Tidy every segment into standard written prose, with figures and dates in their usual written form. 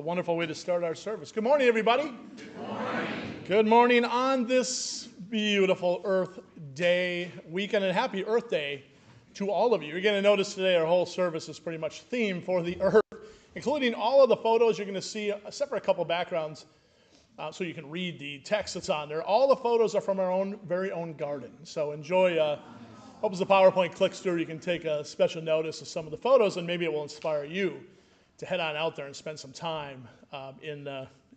wonderful way to start our service. Good morning, everybody. Good morning. Good morning on this beautiful Earth Day weekend, and happy Earth Day to all of you. You're going to notice today our whole service is pretty much themed for the Earth, including all of the photos you're going to see, except for a couple backgrounds, so you can read the text that's on there. All the photos are from our very own garden, so enjoy. Hope as the PowerPoint clicks through, you can take a special notice of some of the photos, and maybe it will inspire you to head on out there and spend some time in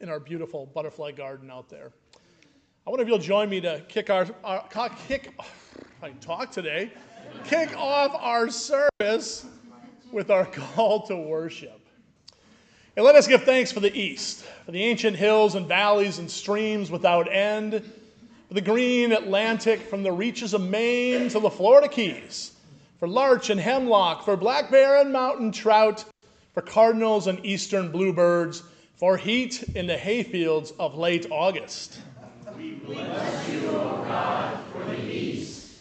our beautiful butterfly garden out there. I wonder if you'll join me to kick off our service with our call to worship. And let us give thanks for the East, for the ancient hills and valleys and streams without end, for the green Atlantic from the reaches of Maine to the Florida Keys, for larch and hemlock, for black bear and mountain trout, for cardinals and eastern bluebirds, for heat in the hayfields of late August. We bless you, O God, for the East.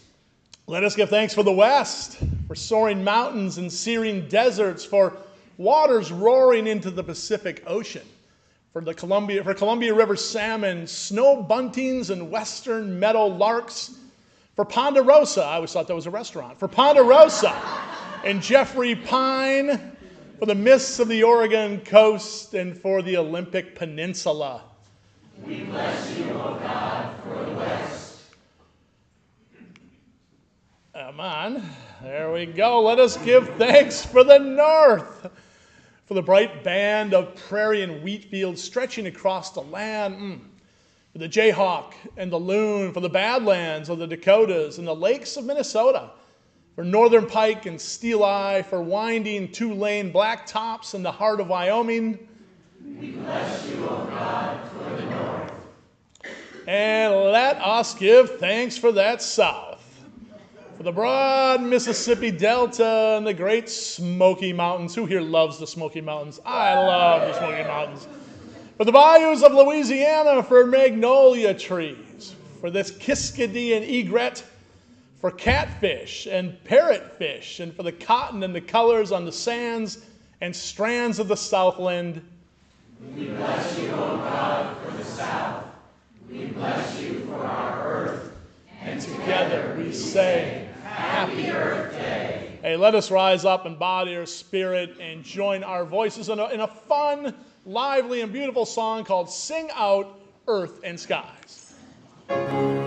Let us give thanks for the West, for soaring mountains and searing deserts, for waters roaring into the Pacific Ocean, for Columbia River salmon, snow buntings and western meadow larks, for Ponderosa, I always thought that was a restaurant, for Ponderosa and Jeffrey Pine, for the mists of the Oregon coast, and for the Olympic Peninsula. We bless you, O God, for the West. Come on. There we go. Let us give thanks for the North, for the bright band of prairie and wheat fields stretching across the land, for the Jayhawk and the loon, for the Badlands of the Dakotas and the lakes of Minnesota, for northern pike and steel eye, for winding two-lane blacktops in the heart of Wyoming. We bless you, O God, for the North. And let us give thanks for that South, for the broad Mississippi Delta and the great Smoky Mountains. Who here loves the Smoky Mountains? I love the Smoky Mountains. For the bayous of Louisiana, for magnolia trees, for this Kiskadee and egret, for catfish and parrotfish, and for the cotton and the colors on the sands and strands of the Southland. We bless you, O God, for the South. We bless you for our Earth. And together we say, Happy Earth Day. Hey, let us rise up in body or spirit and join our voices in a fun, lively, and beautiful song called Sing Out, Earth and Skies. Praise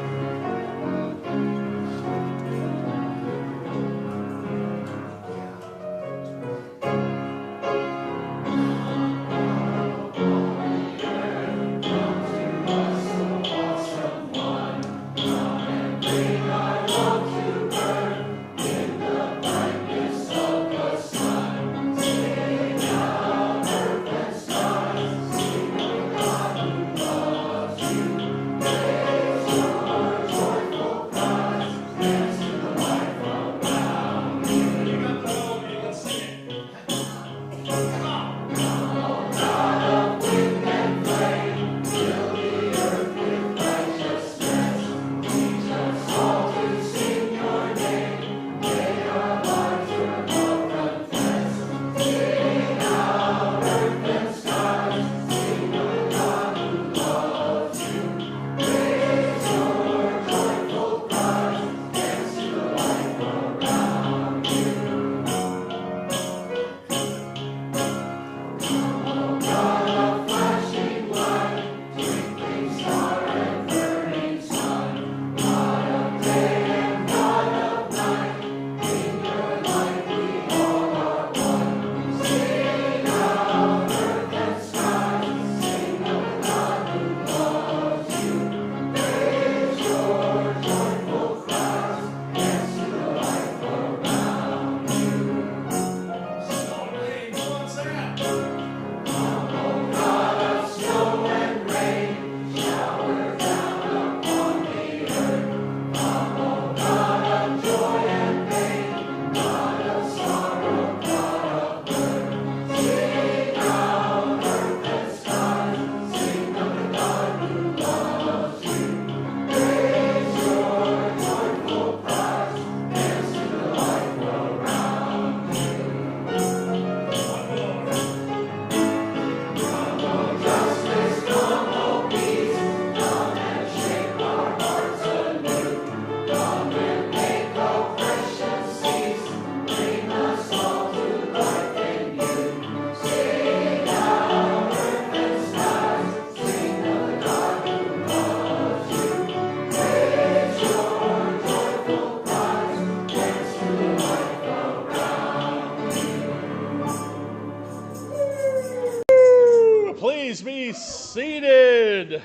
seated.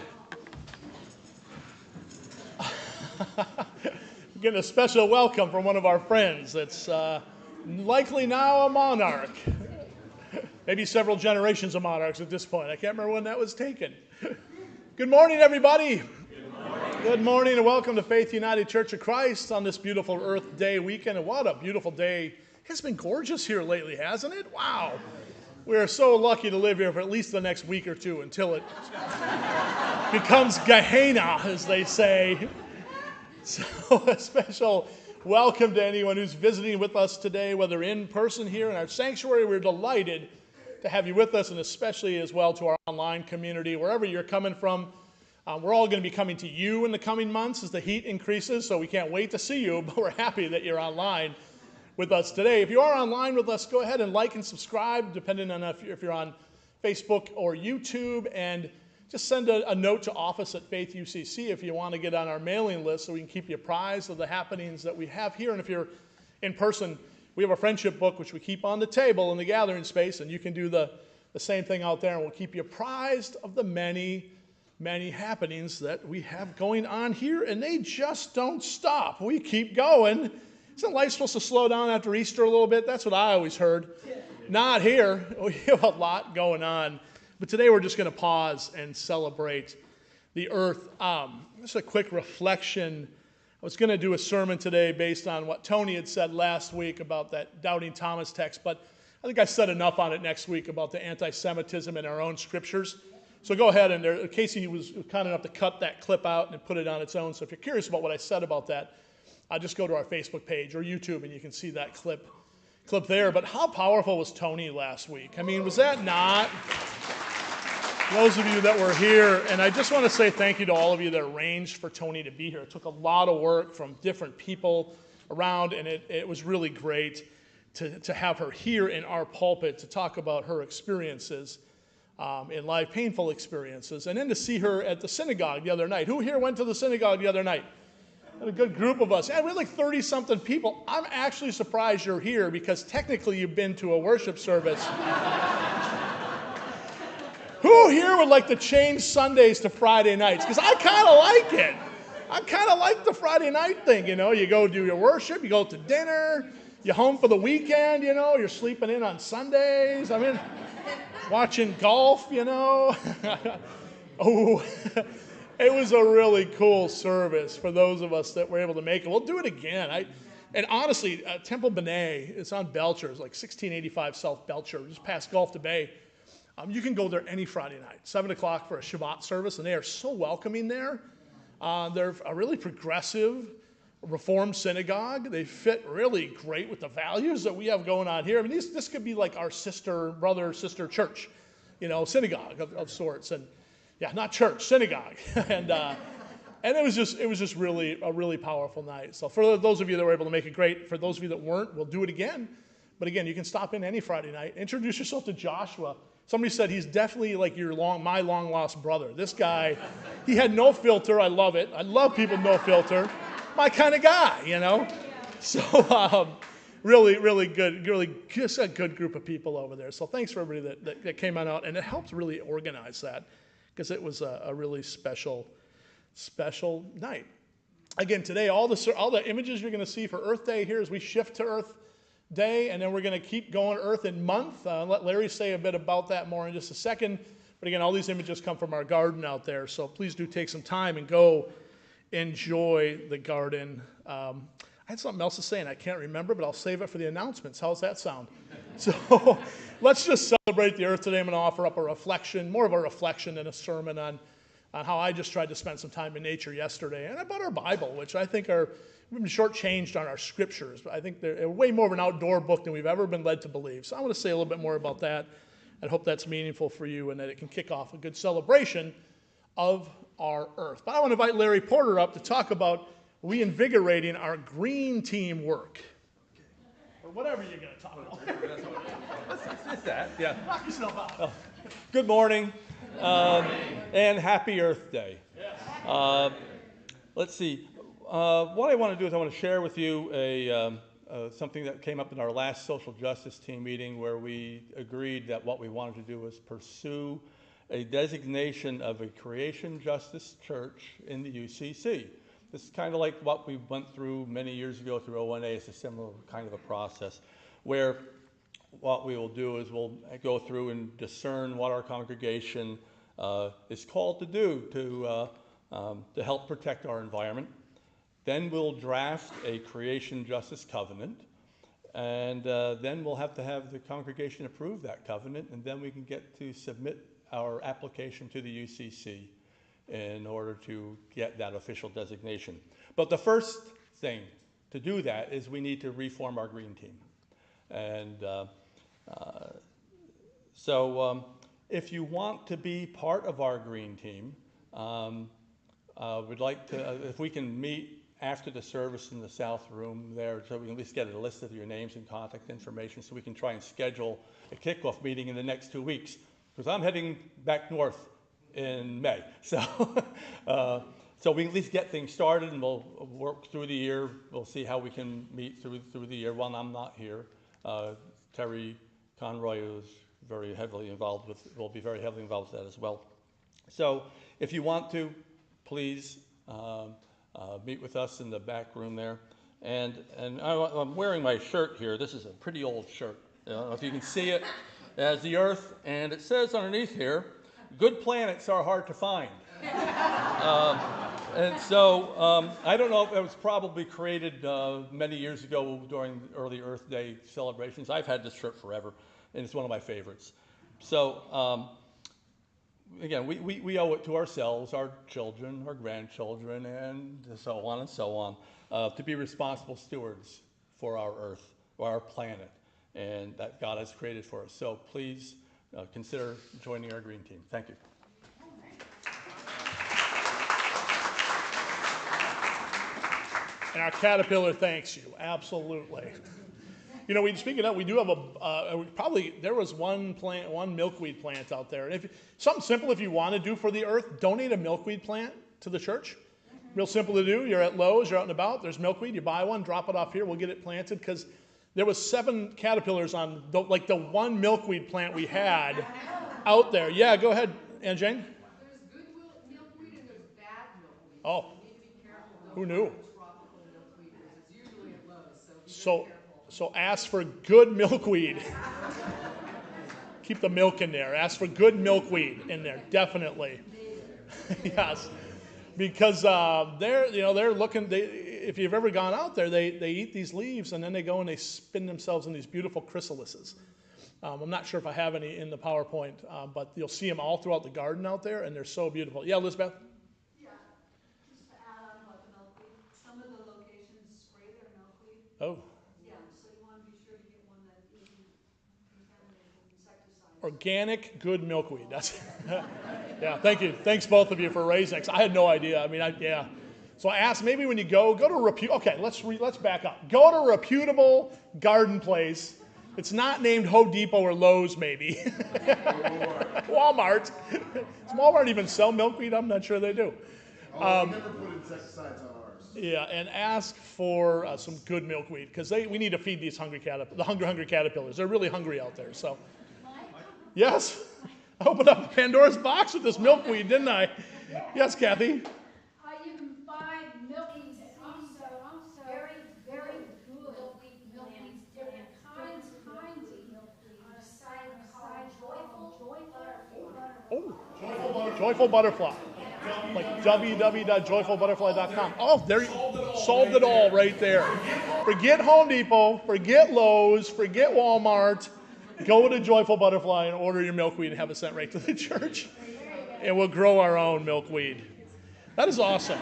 Getting a special welcome from one of our friends that's likely now a monarch. Maybe several generations of monarchs at this point. I can't remember when that was taken. Good morning, everybody. Good morning, and welcome to Faith United Church of Christ on this beautiful Earth Day weekend. And what a beautiful day. It's been gorgeous here lately, hasn't it? Wow. We're so lucky to live here for at least the next week or two until it becomes Gehenna, as they say. So a special welcome to anyone who's visiting with us today, whether in person here in our sanctuary. We're delighted to have you with us, and especially as well to our online community, wherever you're coming from. We're all going to be coming to you in the coming months as the heat increases, so we can't wait to see you, but we're happy that you're online with us today. If you are online with us, go ahead and like and subscribe, depending on if you're on Facebook or YouTube, and just send a note to office at Faith UCC if you want to get on our mailing list so we can keep you apprised of the happenings that we have here. And if you're in person, we have a friendship book which we keep on the table in the gathering space, and you can do the same thing out there, and we'll keep you apprised of the many happenings that we have going on here, and they just don't stop. We keep going. Isn't life supposed to slow down after Easter a little bit? That's what I always heard. Not here. We have a lot going on. But today we're just going to pause and celebrate the earth. Just a quick reflection. I was going to do a sermon today based on what Tony had said last week about that Doubting Thomas text, but I think I said enough on it next week about the anti-Semitism in our own scriptures. So go ahead, and Casey was kind enough to cut that clip out and put it on its own. So if you're curious about what I said about that, just go to our Facebook page or YouTube, and you can see that clip there. But how powerful was Tony last week? I mean, was that not? Those of you that were here, and I just want to say thank you to all of you that arranged for Tony to be here. It took a lot of work from different people around, and it was really great to have her here in our pulpit to talk about her experiences in life, painful experiences, and then to see her at the synagogue the other night. Who here went to the synagogue the other night? A good group of us. Yeah, we had like 30-something people. I'm actually surprised you're here because technically you've been to a worship service. Who here would like to change Sundays to Friday nights? Because I kind of like it. I kind of like the Friday night thing, you know. You go do your worship, you go to dinner, you're home for the weekend, you know. You're sleeping in on Sundays. I mean, watching golf, you know. Oh, it was a really cool service for those of us that were able to make it. We'll do it again. And honestly, Temple B'nai, it's on Belcher. It's like 1685 South Belcher, just past Gulf to Bay. You can go there any Friday night, 7 o'clock for a Shabbat service, and they are so welcoming there. They're a really progressive, Reformed synagogue. They fit really great with the values that we have going on here. I mean, this could be like our brother-sister church, you know, synagogue of sorts. And yeah, not church, synagogue. and it was just really a really powerful night. So for those of you that were able to make it, great. For those of you that weren't, we'll do it again. But again, you can stop in any Friday night. Introduce yourself to Joshua. Somebody said he's definitely like my long-lost brother. This guy, he had no filter. I love it. I love people no filter. My kind of guy, you know. So really, really good, really just a good group of people over there. So thanks for everybody that came on out, and it helped really organize that because it was a really special night. Again, today, all the images you're going to see for Earth Day here as we shift to Earth Day, and then we're going to keep going Earth and Month. Let Larry say a bit about that more in just a second. But again, all these images come from our garden out there, so please do take some time and go enjoy the garden. I had something else to say, and I can't remember, but I'll save it for the announcements. How's that sound? So let's just celebrate the Earth today. I'm going to offer up a reflection, more of a reflection than a sermon on how I just tried to spend some time in nature yesterday, and about our Bible, which I think we've been shortchanged on our scriptures, but I think they're way more of an outdoor book than we've ever been led to believe. So I want to say a little bit more about that. I hope that's meaningful for you and that it can kick off a good celebration of our Earth. But I want to invite Larry Porter up to talk about reinvigorating our green team work. Or whatever you're going to talk about. It's that, yeah. Knock yourself out. Oh. Good morning, and happy Earth Day. Yes. Let's see. What I want to do is I want to share with you something that came up in our last social justice team meeting where we agreed that what we wanted to do was pursue a designation of a Creation Justice Church in the UCC. This is kind of like what we went through many years ago through ONA. It's a similar kind of a process where what we will do is we'll go through and discern what our congregation is called to do to help protect our environment. Then we'll draft a Creation Justice Covenant, and then we'll have to have the congregation approve that covenant, and then we can get to submit our application to the UCC in order to get that official designation. But the first thing to do that is we need to reform our green team. And so if you want to be part of our green team, we'd like to, if we can meet after the service in the South Room there, so we can at least get a list of your names and contact information so we can try and schedule a kickoff meeting in the next 2 weeks. Because I'm heading back north in May. So, so we can at least get things started, and we'll work through the year. We'll see how we can meet through the year when I'm not here. Terry Conroy, who's very heavily involved with, will be very heavily involved with that as well. So if you want to, please meet with us in the back room there. And I'm wearing my shirt here. This is a pretty old shirt. I don't know if you can see it. It has the Earth, and it says underneath here, good planets are hard to find. And so I don't know if it was probably created many years ago during early Earth Day celebrations. I've had this shirt forever, and it's one of my favorites. So again, we owe it to ourselves, our children, our grandchildren, and so on, to be responsible stewards for our Earth, or our planet, and that God has created for us. So please consider joining our green team. Thank you. And our Caterpillar thanks you, absolutely. You know, speaking of, we do have there was one milkweed plant out there. And something simple if you want to do for the earth, donate a milkweed plant to the church. Real simple to do. You're at Lowe's, you're out and about, there's milkweed, you buy one, drop it off here, we'll get it planted, because there was 7 caterpillars on the one milkweed plant we had out there. Yeah, go ahead, Ann Jane. There's good milkweed and there's bad milkweed. Oh. So you need to be careful. Who knew? Tropical milkweed is. It's usually at Lowe's, so be very careful. So ask for good milkweed. Keep the milk in there. Ask for good milkweed in there, definitely. Yes, because they're looking. If you've ever gone out there, they eat these leaves and then they go and they spin themselves in these beautiful chrysalises. I'm not sure if I have any in the PowerPoint, but you'll see them all throughout the garden out there, and they're so beautiful. Yeah, Elizabeth? Yeah, just to add on about the milkweed, some of the locations spray their milkweed. Oh. Yeah, so you want to be sure to get one that isn't contaminated with insecticides. Organic, good milkweed. That's yeah. Thank you. Thanks both of you for raising it. I had no idea. I mean, yeah. So I asked, maybe when you go to okay. Let's back up. Go to a reputable garden place. It's not named Home Depot or Lowe's, maybe. Walmart. Does Walmart even sell milkweed? I'm not sure they do. We never put insecticides on ours. Yeah, and ask for some good milkweed, because we need to feed these hungry caterpillars. They're really hungry out there. So, yes, I opened up Pandora's box with this milkweed, didn't I? Yes, Kathy. You can buy milkweed also very, very good milkweeds, different kinds of milkweed on a site called Joyful Butterfly. Oh, Joyful Butterfly. Like www.joyfulbutterfly.com. Oh, there you solved it all right there. Forget Home Depot, forget Lowe's, forget Walmart. Go to Joyful Butterfly and order your milkweed and have it sent right to the church. And we'll grow our own milkweed. That is awesome.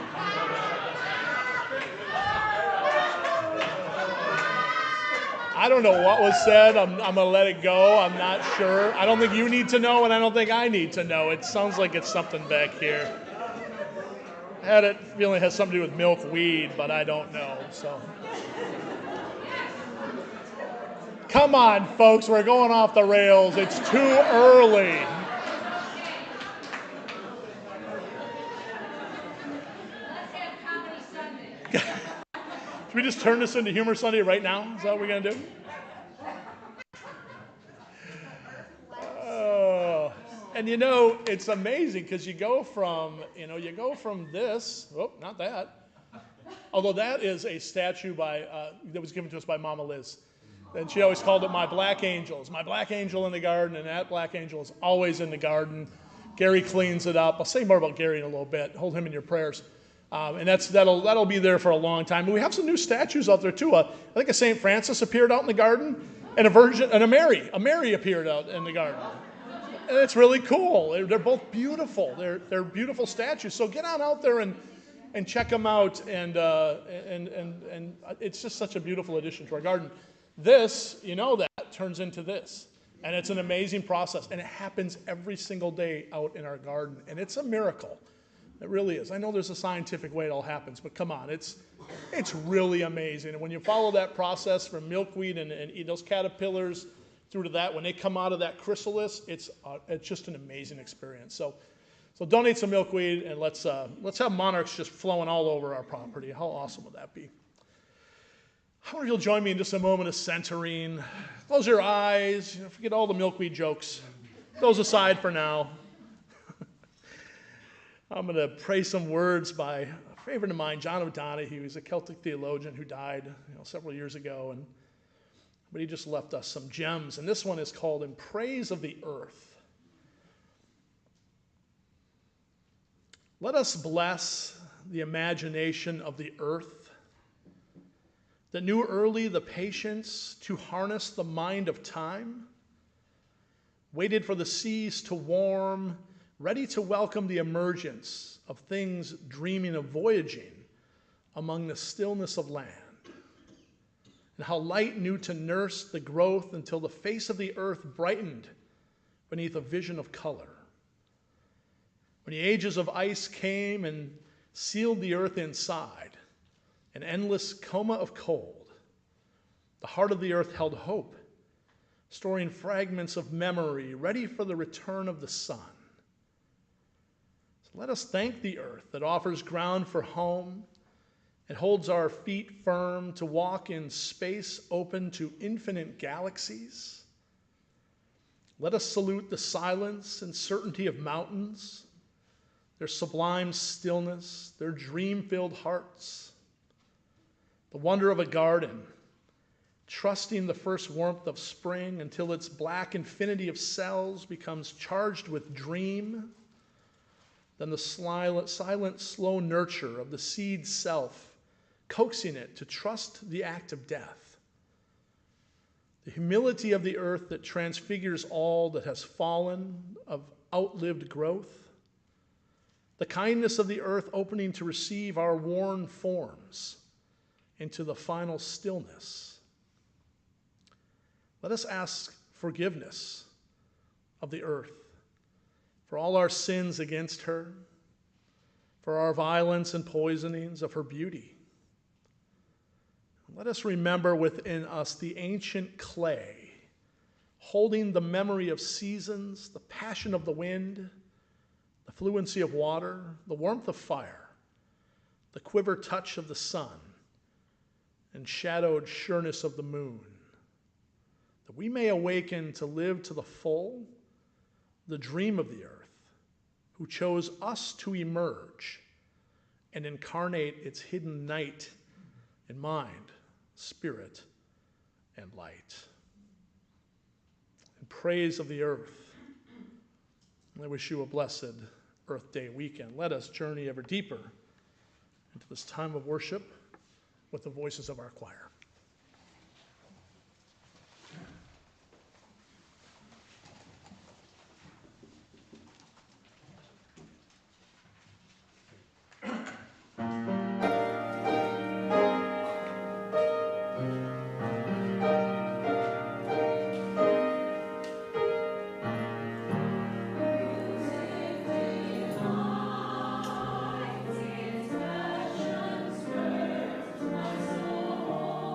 I don't know what was said. I'm going to let it go. I'm not sure. I don't think you need to know, and I don't think I need to know. It sounds like it's something back here. I had a feeling it has something to do with milkweed, but I don't know. So, come on, folks. We're going off the rails. It's too early. Should we just turn this into Humor Sunday right now? Is that what we're going to do? And it's amazing because you go from this, not that. Although that is a statue that was given to us by Mama Liz. And she always called it my black angels. My black angel in the garden, and that black angel is always in the garden. Gary cleans it up. I'll say more about Gary in a little bit. Hold him in your prayers. And that'll be there for a long time. And we have some new statues out there too. I think a St. Francis appeared out in the garden, and a Virgin and a Mary. A Mary appeared out in the garden. And it's really cool. They're both beautiful. They're beautiful statues. So get on out there and check them out. And it's just such a beautiful addition to our garden. This, that turns into this. And it's an amazing process. And it happens every single day out in our garden. And it's a miracle. It really is. I know there's a scientific way it all happens, but come on, it's really amazing. And when you follow that process from milkweed and eat those caterpillars through to that, when they come out of that chrysalis, it's just an amazing experience. So donate some milkweed, and let's have monarchs just flowing all over our property. How awesome would that be? I wonder if you'll join me in just a moment of centering. Close your eyes. Forget all the milkweed jokes. Those aside for now. I'm going to pray some words by a favorite of mine, John O'Donohue. He's a Celtic theologian who died several years ago, but he just left us some gems. And this one is called In Praise of the Earth. Let us bless the imagination of the earth that knew early the patience to harness the mind of time, waited for the seas to warm, ready to welcome the emergence of things dreaming of voyaging among the stillness of land, and how light knew to nurse the growth until the face of the earth brightened beneath a vision of color. When the ages of ice came and sealed the earth inside, an endless coma of cold, the heart of the earth held hope, storing fragments of memory ready for the return of the sun. Let us thank the earth that offers ground for home and holds our feet firm to walk in space open to infinite galaxies. Let us salute the silence and certainty of mountains, their sublime stillness, their dream-filled hearts, the wonder of a garden, trusting the first warmth of spring until its black infinity of cells becomes charged with dream. Then the silent, slow nurture of the seed's self, coaxing it to trust the act of death. The humility of the earth that transfigures all that has fallen of outlived growth. The kindness of the earth opening to receive our worn forms into the final stillness. Let us ask forgiveness of the earth for all our sins against her, for our violence and poisonings of her beauty. Let us remember within us the ancient clay, holding the memory of seasons, the passion of the wind, the fluency of water, the warmth of fire, the quiver touch of the sun, and shadowed sureness of the moon, that we may awaken to live to the full the dream of the earth, who chose us to emerge and incarnate its hidden night in mind, spirit, and light. In praise of the earth, I wish you a blessed Earth Day weekend. Let us journey ever deeper into this time of worship with the voices of our choir. His passions burst my soul.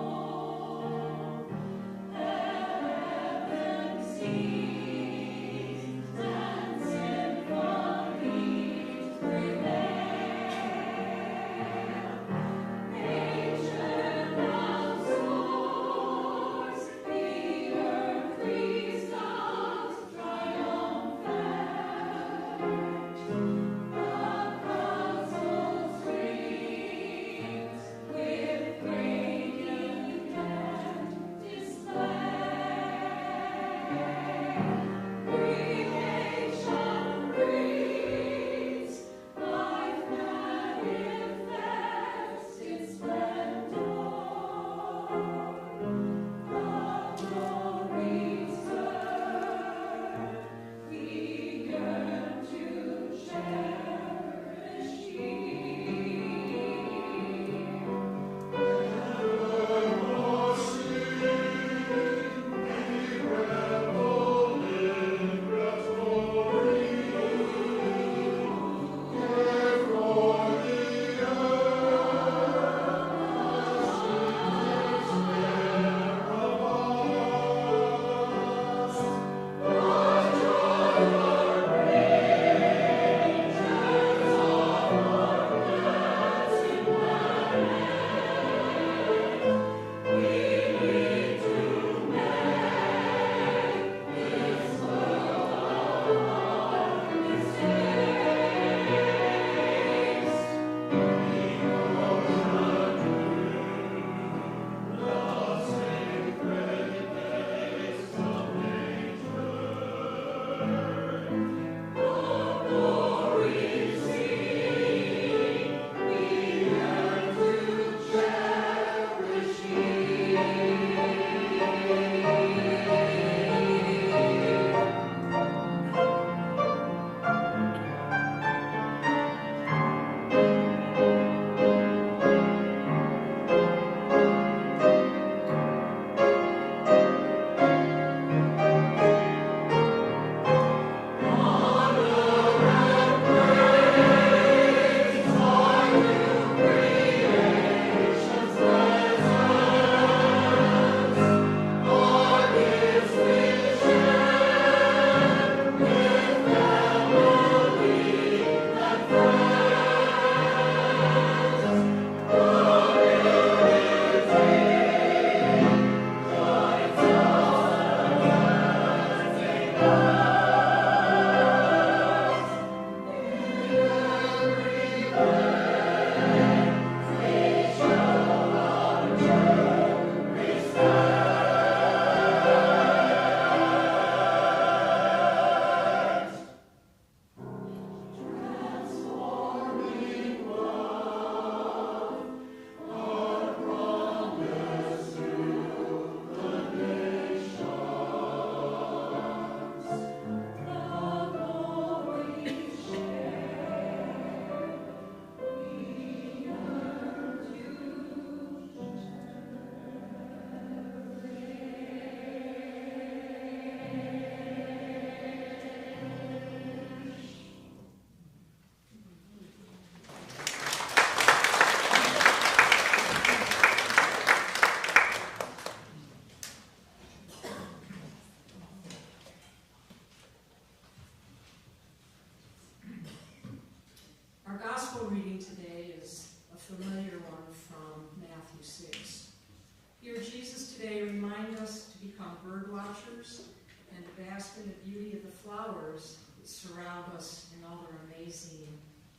Dear Jesus, today remind us to become bird watchers and to bask in the beauty of the flowers that surround us in all their amazing,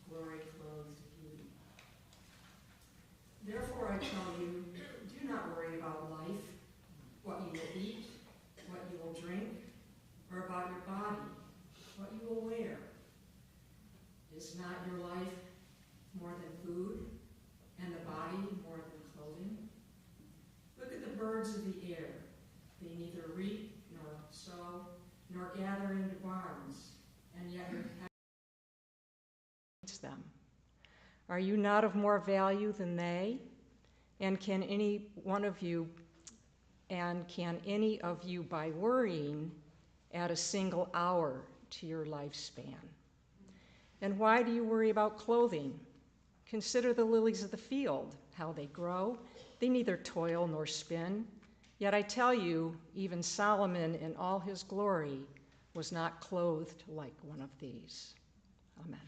glory-clothed beauty. Therefore, I tell you, do not worry about life, what you will eat, what you will drink, or about your body, what you will wear. Is not your life more than food, and the body more than clothing? Look at the birds of the air. They neither reap, nor sow, nor gather into barns, and yet your them. Are you not of more value than they? And can any of you, by worrying, add a single hour to your lifespan? And why do you worry about clothing? Consider the lilies of the field, how they grow. They neither toil nor spin. Yet I tell you, even Solomon in all his glory was not clothed like one of these. Amen.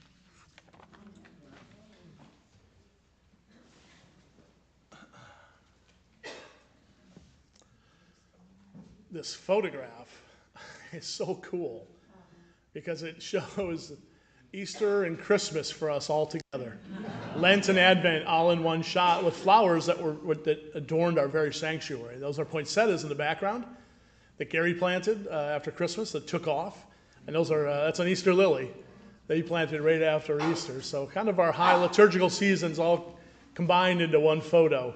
This photograph is so cool because it shows Easter and Christmas for us all together. Lent and Advent all in one shot with flowers that adorned our very sanctuary. Those are poinsettias in the background that Gary planted after Christmas that took off. And that's an Easter lily that he planted right after Easter. So kind of our high liturgical seasons all combined into one photo,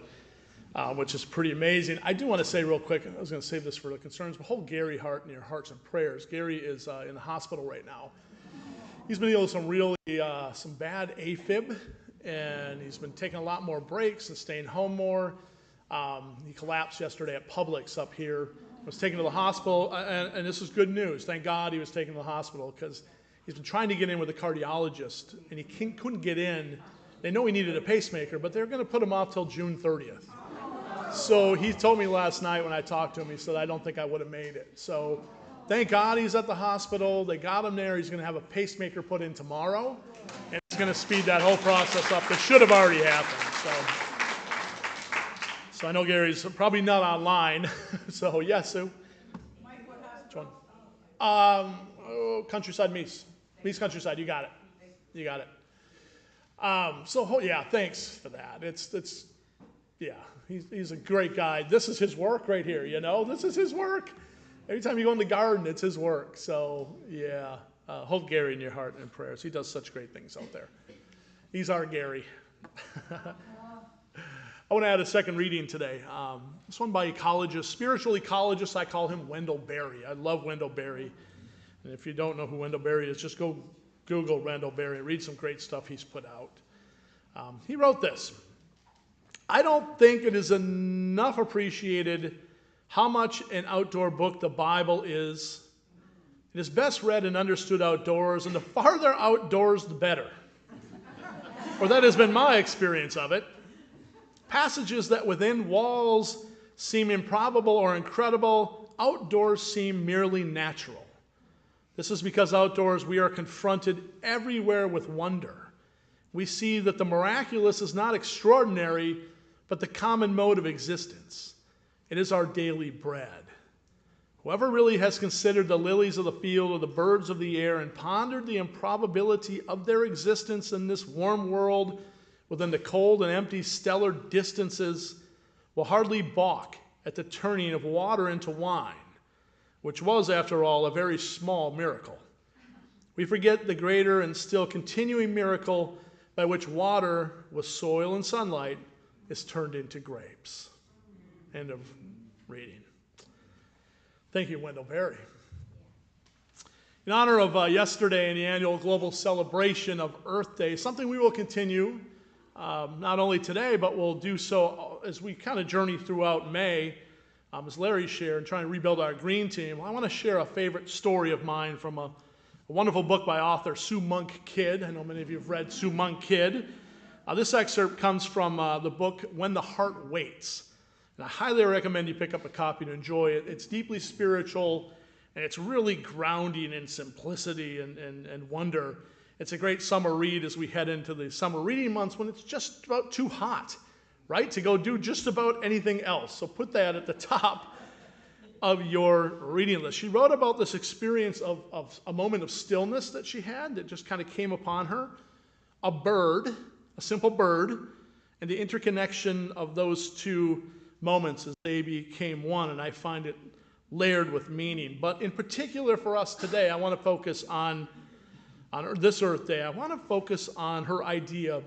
which is pretty amazing. I do want to say real quick, I was going to save this for the concerns, but hold Gary Hart in your hearts and prayers. Gary is in the hospital right now. He's been dealing with some bad AFib, and he's been taking a lot more breaks and staying home more. He collapsed yesterday at Publix up here, was taken to the hospital, and this is good news. Thank God he was taken to the hospital because he's been trying to get in with a cardiologist, and he couldn't get in. They know he needed a pacemaker, but they're going to put him off till June 30th. So he told me last night when I talked to him, he said, I don't think I would have made it. So thank God he's at the hospital. They got him there. He's going to have a pacemaker put in tomorrow, and it's going to speed that whole process up. That should have already happened. So I know Gary's probably not online. So yes, Sue. Mike, what hospital? Countryside Meese. Meese Countryside. You got it. You got it. Yeah, thanks for that. He's a great guy. This is his work right here. This is his work. Every time you go in the garden, it's his work. So, yeah, hold Gary in your heart and prayers. He does such great things out there. He's our Gary. I want to add a second reading today. This one by ecologist, spiritual ecologist. I call him Wendell Berry. I love Wendell Berry. And if you don't know who Wendell Berry is, just go Google Wendell Berry and read some great stuff he's put out. He wrote this. I don't think it is enough appreciated how much an outdoor book the Bible is. It is best read and understood outdoors, and the farther outdoors, the better. Or that has been my experience of it. Passages that within walls seem improbable or incredible, outdoors seem merely natural. This is because outdoors we are confronted everywhere with wonder. We see that the miraculous is not extraordinary, but the common mode of existence. It is our daily bread. Whoever really has considered the lilies of the field or the birds of the air and pondered the improbability of their existence in this warm world within the cold and empty stellar distances will hardly balk at the turning of water into wine, which was, after all, a very small miracle. We forget the greater and still continuing miracle by which water with soil and sunlight is turned into grapes. End of reading. Thank you, Wendell Berry. In honor of yesterday and the annual global celebration of Earth Day, something we will continue not only today, but we'll do so as we kind of journey throughout May, as Larry shared, and trying to rebuild our green team. I want to share a favorite story of mine from a wonderful book by author Sue Monk Kidd. I know many of you have read Sue Monk Kidd. This excerpt comes from the book When the Heart Waits. And I highly recommend you pick up a copy to enjoy it. It's deeply spiritual, and it's really grounding in simplicity and wonder. It's a great summer read as we head into the summer reading months when it's just about too hot right? To go do just about anything else. So put that at the top of your reading list. She wrote about this experience of a moment of stillness that she had that just kind of came upon her. A bird, a simple bird, and the interconnection of those two moments as they became one. And I find it layered with meaning. But in particular for us today, I want to focus on this Earth Day. I want to focus on her idea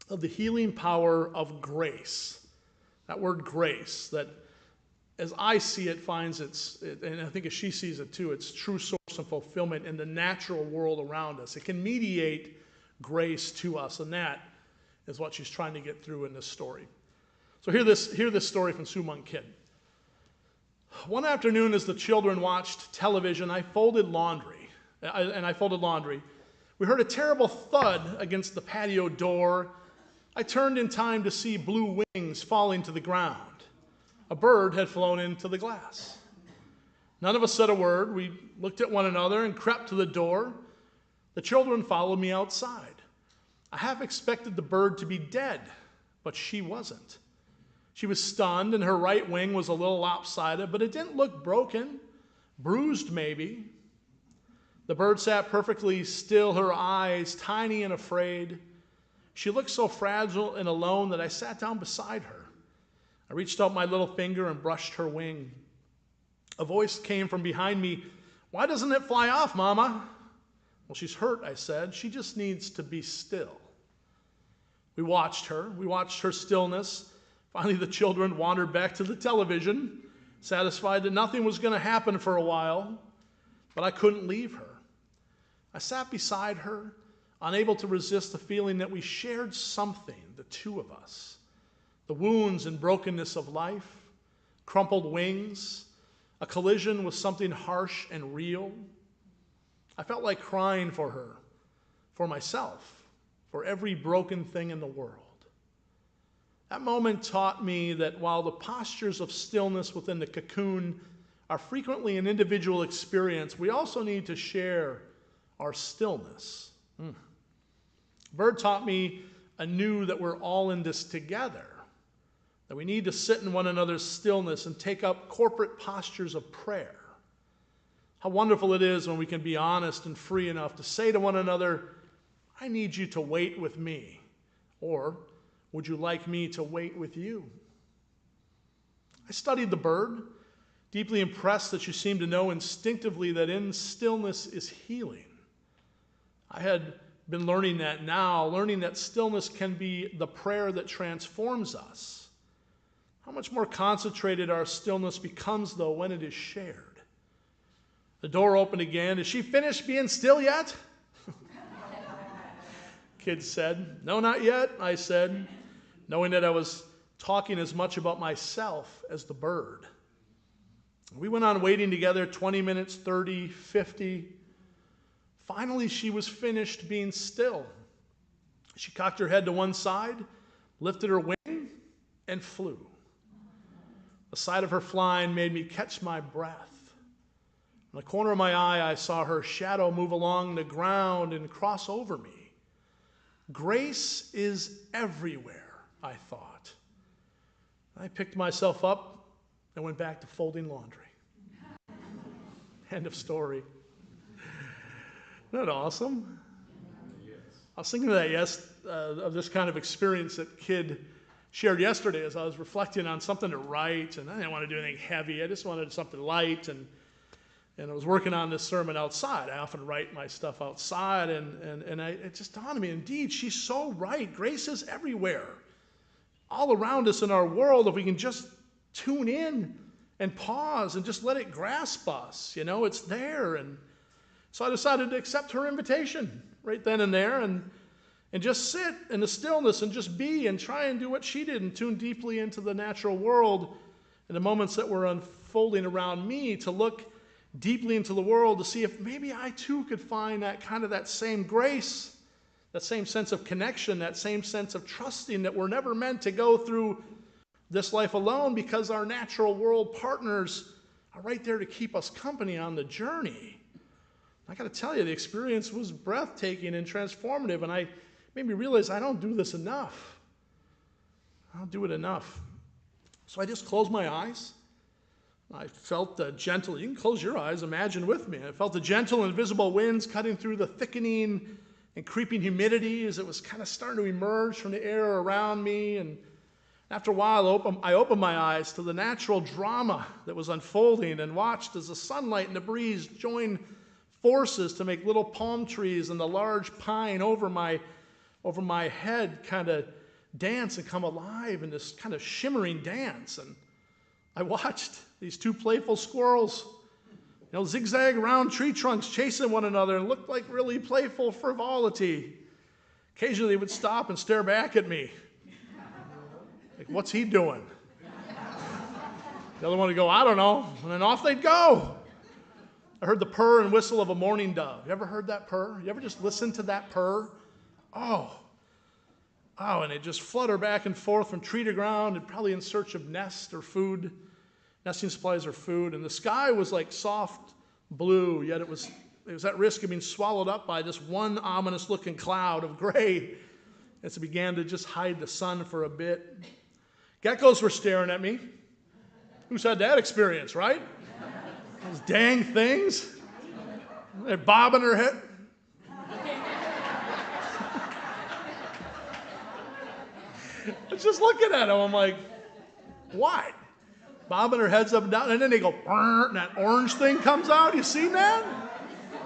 of the healing power of grace. That word grace, that as I see it, finds and I think as she sees it too, its true source and fulfillment in the natural world around us. It can mediate grace to us, and that is what she's trying to get through in this story. So hear this story from Sue Monk Kidd. One afternoon as the children watched television, I folded laundry. We heard a terrible thud against the patio door. I turned in time to see blue wings falling to the ground. A bird had flown into the glass. None of us said a word. We looked at one another and crept to the door. The children followed me outside. I half expected the bird to be dead, but she wasn't. She was stunned, and her right wing was a little lopsided, but it didn't look broken, bruised maybe. The bird sat perfectly still, her eyes tiny and afraid. She looked so fragile and alone that I sat down beside her. I reached out my little finger and brushed her wing. A voice came from behind me. "Why doesn't it fly off, Mama?" "Well, she's hurt," I said. "She just needs to be still." We watched her stillness. Finally, the children wandered back to the television, satisfied that nothing was going to happen for a while, but I couldn't leave her. I sat beside her, unable to resist the feeling that we shared something, the two of us. The wounds and brokenness of life, crumpled wings, a collision with something harsh and real. I felt like crying for her, for myself, for every broken thing in the world. That moment taught me that while the postures of stillness within the cocoon are frequently an individual experience, we also need to share our stillness. Bird taught me anew that we're all in this together, that we need to sit in one another's stillness and take up corporate postures of prayer. How wonderful it is when we can be honest and free enough to say to one another, "I need you to wait with me," or "Would you like me to wait with you?" I studied the bird, deeply impressed that she seemed to know instinctively that in stillness is healing. I had been learning that stillness can be the prayer that transforms us. How much more concentrated our stillness becomes, though, when it is shared. The door opened again. "Is she finished being still yet?" Kids said. "No, not yet," I said, knowing that I was talking as much about myself as the bird. We went on waiting together 20 minutes, 30, 50. Finally, she was finished being still. She cocked her head to one side, lifted her wing, and flew. The sight of her flying made me catch my breath. In the corner of my eye, I saw her shadow move along the ground and cross over me. Grace is everywhere, I thought. I picked myself up and went back to folding laundry. End of story. Isn't that awesome? Yes. I was thinking of that, of this kind of experience that Kid shared yesterday as I was reflecting on something to write, and I didn't want to do anything heavy. I just wanted something light, and I was working on this sermon outside. I often write my stuff outside, and it just dawned on me, indeed, she's so right. Grace is everywhere, all around us in our world, if we can just tune in and pause and just let it grasp us. You know, it's there. And so I decided to accept her invitation right then and there and just sit in the stillness and just be and try and do what she did and tune deeply into the natural world in the moments that were unfolding around me, to look deeply into the world to see if maybe I too could find that same grace, that same sense of connection, that same sense of trusting that we're never meant to go through this life alone, because our natural world partners are right there to keep us company on the journey. I got to tell you, the experience was breathtaking and transformative, and it made me realize I don't do this enough. I don't do it enough. So I just closed my eyes. I felt the gentle, you can close your eyes, imagine with me. I felt the gentle and visible winds cutting through the thickening and creeping humidity as it was kind of starting to emerge from the air around me. And after a while, I opened my eyes to the natural drama that was unfolding and watched as the sunlight and the breeze joined forces to make little palm trees and the large pine over my head kind of dance and come alive in this kind of shimmering dance. And I watched these two playful squirrels, zigzag around tree trunks, chasing one another, and looked like really playful frivolity. Occasionally, they would stop and stare back at me. Like, what's he doing? The other one would go, I don't know. And then off they'd go. I heard the purr and whistle of a mourning dove. You ever heard that purr? You ever just listen to that purr? Oh, and it just flutter back and forth from tree to ground, and probably in search of nest or food, nesting supplies or food. And the sky was like soft blue, yet it was at risk of being swallowed up by this one ominous-looking cloud of gray as it began to just hide the sun for a bit. Geckos were staring at me. Who's had that experience, right? Those dang things. They're bobbing their head. I was just looking at them. I'm like, what? Bobbing their heads up and down. And then they go, and that orange thing comes out. You seen that?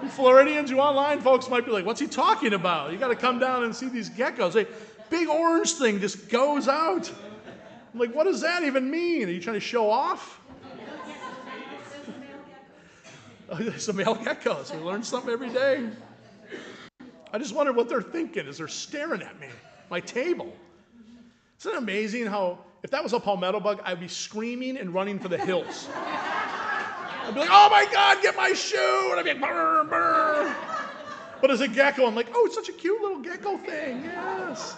You Floridians, you online folks might be like, what's he talking about? You got to come down and see these geckos. A big orange thing just goes out. I'm like, what does that even mean? Are you trying to show off? It's a male geckos. We learn something every day. I just wonder what they're thinking as they're staring at me, my table. Isn't it amazing how, if that was a palmetto bug, I'd be screaming and running for the hills. I'd be like, oh my God, get my shoe! And I'd be like, brr, brr. But as a gecko, I'm like, oh, it's such a cute little gecko thing, yes.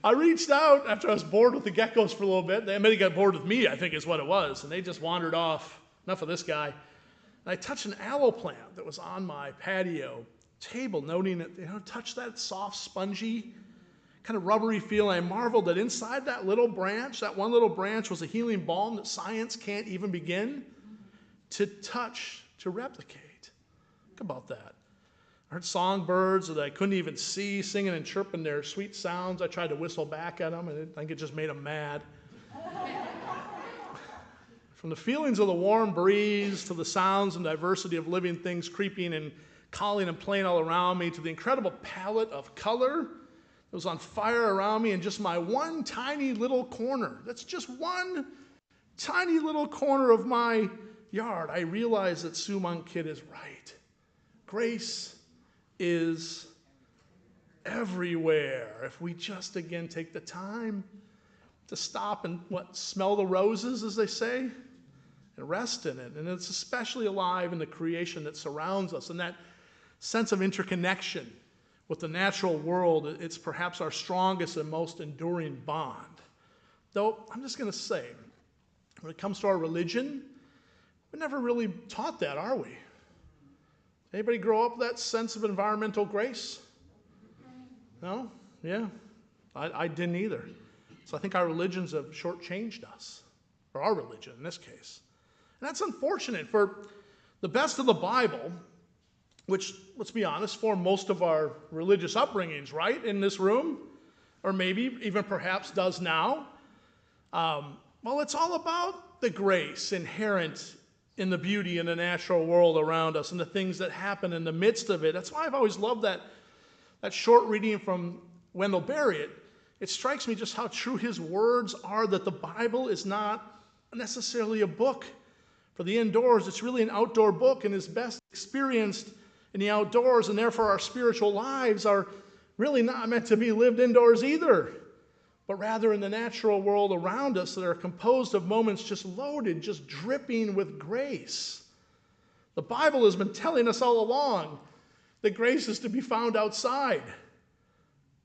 I reached out after I was bored with the geckos for a little bit. They got bored with me, I think is what it was. And they just wandered off. Enough of this guy. And I touched an aloe plant that was on my patio table, noting that, touch that soft, spongy, kind of rubbery feel. I marveled that inside that one little branch was a healing balm that science can't even begin to touch, to replicate. Think about that. I heard songbirds that I couldn't even see singing and chirping their sweet sounds. I tried to whistle back at them, and I think it just made them mad. From the feelings of the warm breeze to the sounds and diversity of living things creeping and calling and playing all around me, to the incredible palette of color that was on fire around me in just my one tiny little corner. That's just one tiny little corner of my yard. I realized that Sue Monk Kid is right. Grace is everywhere. If we just, again, take the time to stop and smell the roses, as they say, and rest in it. And it's especially alive in the creation that surrounds us, and that sense of interconnection with the natural world. It's perhaps our strongest and most enduring bond. Though, I'm just going to say, when it comes to our religion, we're never really taught that, are we? Anybody grow up with that sense of environmental grace? No? Yeah. I didn't either. So I think our religions have shortchanged us, or our religion in this case. And that's unfortunate. For the best of the Bible, which, let's be honest, formed most of our religious upbringings, right, in this room, or maybe even perhaps does now, well, it's all about the grace inherent in the beauty in the natural world around us and the things that happen in the midst of it. That's why I've always loved that short reading from Wendell Berry. It strikes me just how true his words are, that the Bible is not necessarily a book for the indoors. It's really an outdoor book, and is best experienced in the outdoors, and therefore our spiritual lives are really not meant to be lived indoors either, but rather in the natural world around us that are composed of moments just loaded, just dripping with grace. The Bible has been telling us all along that grace is to be found outside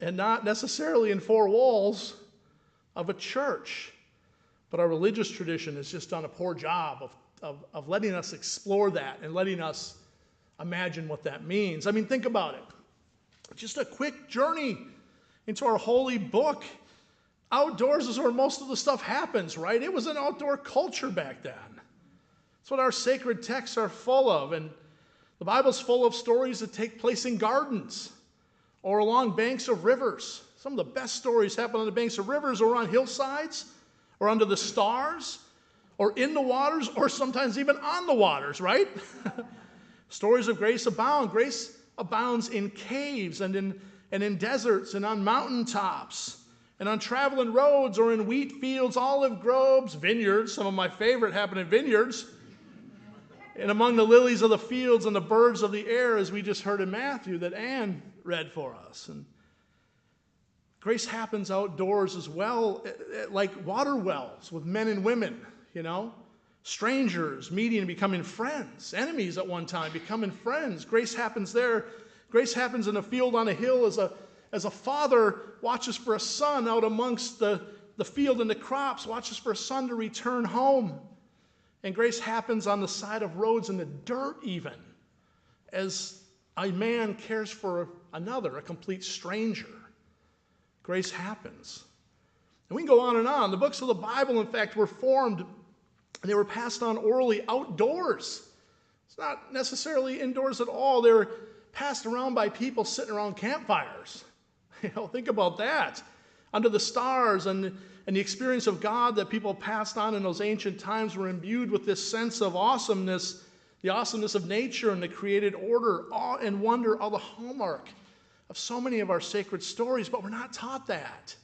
and not necessarily in four walls of a church. But our religious tradition has just done a poor job of letting us explore that and letting us imagine what that means. I mean, think about it. Just a quick journey into our holy book. Outdoors is where most of the stuff happens, right? It was an outdoor culture back then. That's what our sacred texts are full of. And the Bible's full of stories that take place in gardens or along banks of rivers. Some of the best stories happen on the banks of rivers or on hillsides or under the stars or in the waters or sometimes even on the waters, right? Stories of grace abound. Grace abounds in caves and in deserts and on mountaintops and on traveling roads or in wheat fields, olive groves, vineyards. Some of my favorite happen in vineyards. And among the lilies of the fields and the birds of the air, as we just heard in Matthew that Anne read for us. And grace happens outdoors as well, like water wells with men and women, strangers meeting and becoming friends, enemies at one time becoming friends. Grace happens there. Grace happens in a field on a hill as a father watches for a son out amongst the field and the crops, watches for a son to return home. And grace happens on the side of roads in the dirt even, as a man cares for another, a complete stranger. Grace happens. And we can go on and on. The books of the Bible, in fact, were formed and they were passed on orally outdoors. It's not necessarily indoors at all. They were passed around by people sitting around campfires. Think about that. Under the stars and the experience of God that people passed on in those ancient times were imbued with this sense of awesomeness, the awesomeness of nature and the created order. Awe and wonder are the hallmark of so many of our sacred stories, but we're not taught that.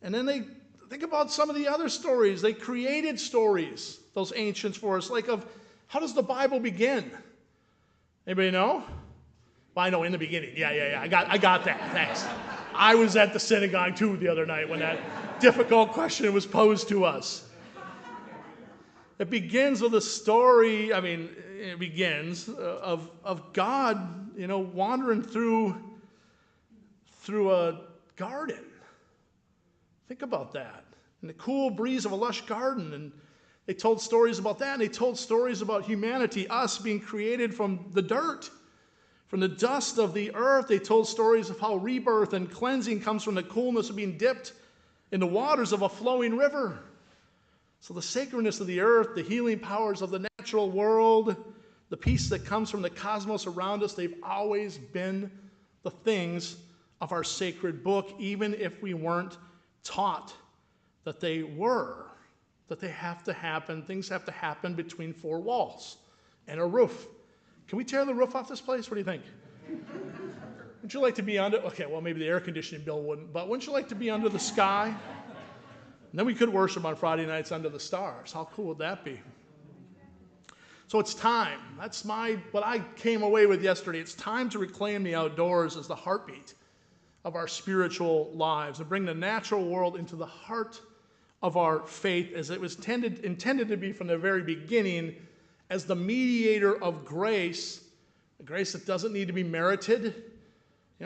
And then they think about some of the other stories. They created stories, those ancients, for us, like of how does the Bible begin? Anybody know? Well, I know in the beginning. Yeah. I got that. Thanks. I was at the synagogue too the other night when that difficult question was posed to us. It begins with a story, it begins of God, wandering through a garden. Think about that. In the cool breeze of a lush garden. And they told stories about that. And they told stories about humanity, us being created from the dirt, from the dust of the earth. They told stories of how rebirth and cleansing comes from the coolness of being dipped in the waters of a flowing river. So the sacredness of the earth, the healing powers of the natural world, the peace that comes from the cosmos around us, they've always been the things of our sacred book, even if we weren't taught that they were, that they have to happen, things have to happen between four walls and a roof. Can we tear the roof off this place? What do you think? Would you like to be under, okay, well maybe the air conditioning bill wouldn't, but wouldn't you like to be under the sky? And then we could worship on Friday nights under the stars. How cool would that be? So it's time. That's what I came away with yesterday. It's time to reclaim the outdoors as the heartbeat of our spiritual lives and bring the natural world into the heart of our faith as it was intended to be from the very beginning, as the mediator of grace, a grace that doesn't need to be merited,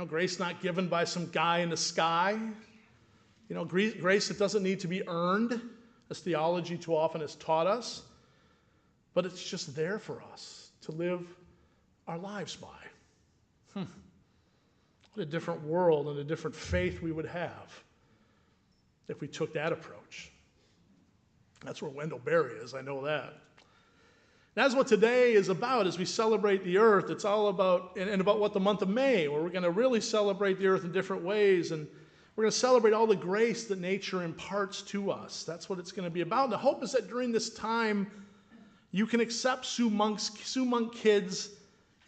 grace not given by some guy in the sky, grace that doesn't need to be earned, as theology too often has taught us, but it's just there for us to live our lives by. What a different world and a different faith we would have if we took that approach. That's where Wendell Berry is, I know that. And that's what today is about as we celebrate the earth. It's all about, and about what the month of May, where we're going to really celebrate the earth in different ways, and we're going to celebrate all the grace that nature imparts to us. That's what it's going to be about. And the hope is that during this time, you can accept Sue Monk Kids'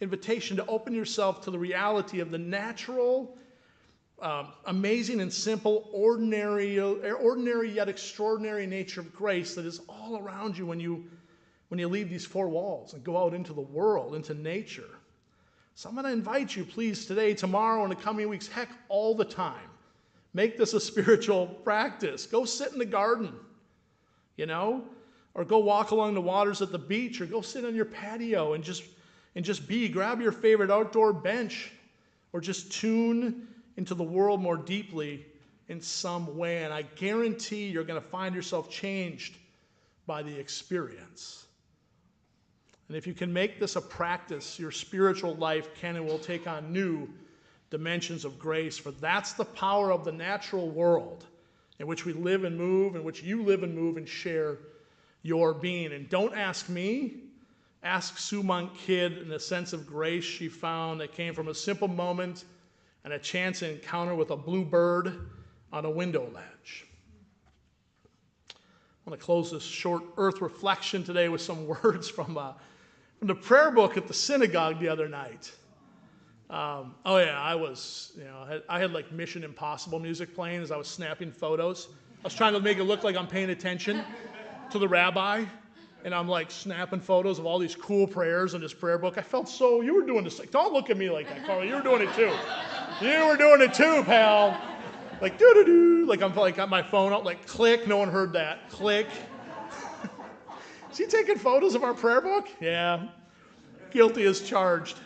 invitation to open yourself to the reality of the natural, amazing and simple, ordinary yet extraordinary nature of grace that is all around you when you leave these four walls and go out into the world, into nature. So I'm going to invite you, please, today, tomorrow, in the coming weeks, heck, all the time. Make this a spiritual practice. Go sit in the garden, or go walk along the waters at the beach, or go sit on your patio and just grab your favorite outdoor bench, or just tune into the world more deeply in some way. And I guarantee you're going to find yourself changed by the experience. And if you can make this a practice, your spiritual life can and will take on new dimensions of grace, for that's the power of the natural world in which we live and move, in which you live and move and share your being. And don't ask me, ask Sue Monk Kidd and the sense of grace she found that came from a simple moment and a chance encounter with a blue bird on a window ledge. I want to close this short earth reflection today with some words from the prayer book at the synagogue the other night. I had like Mission Impossible music playing as I was snapping photos. I was trying to make it look like I'm paying attention to the rabbi, and I'm like snapping photos of all these cool prayers in this prayer book. I felt so, you were doing this. Like, don't look at me like that, Carl. You were doing it too. You were doing it too, pal. Like, doo-doo-doo. Like, I'm like, got my phone out, like, click. No one heard that. Click. Is he taking photos of our prayer book? Yeah. Guilty as charged.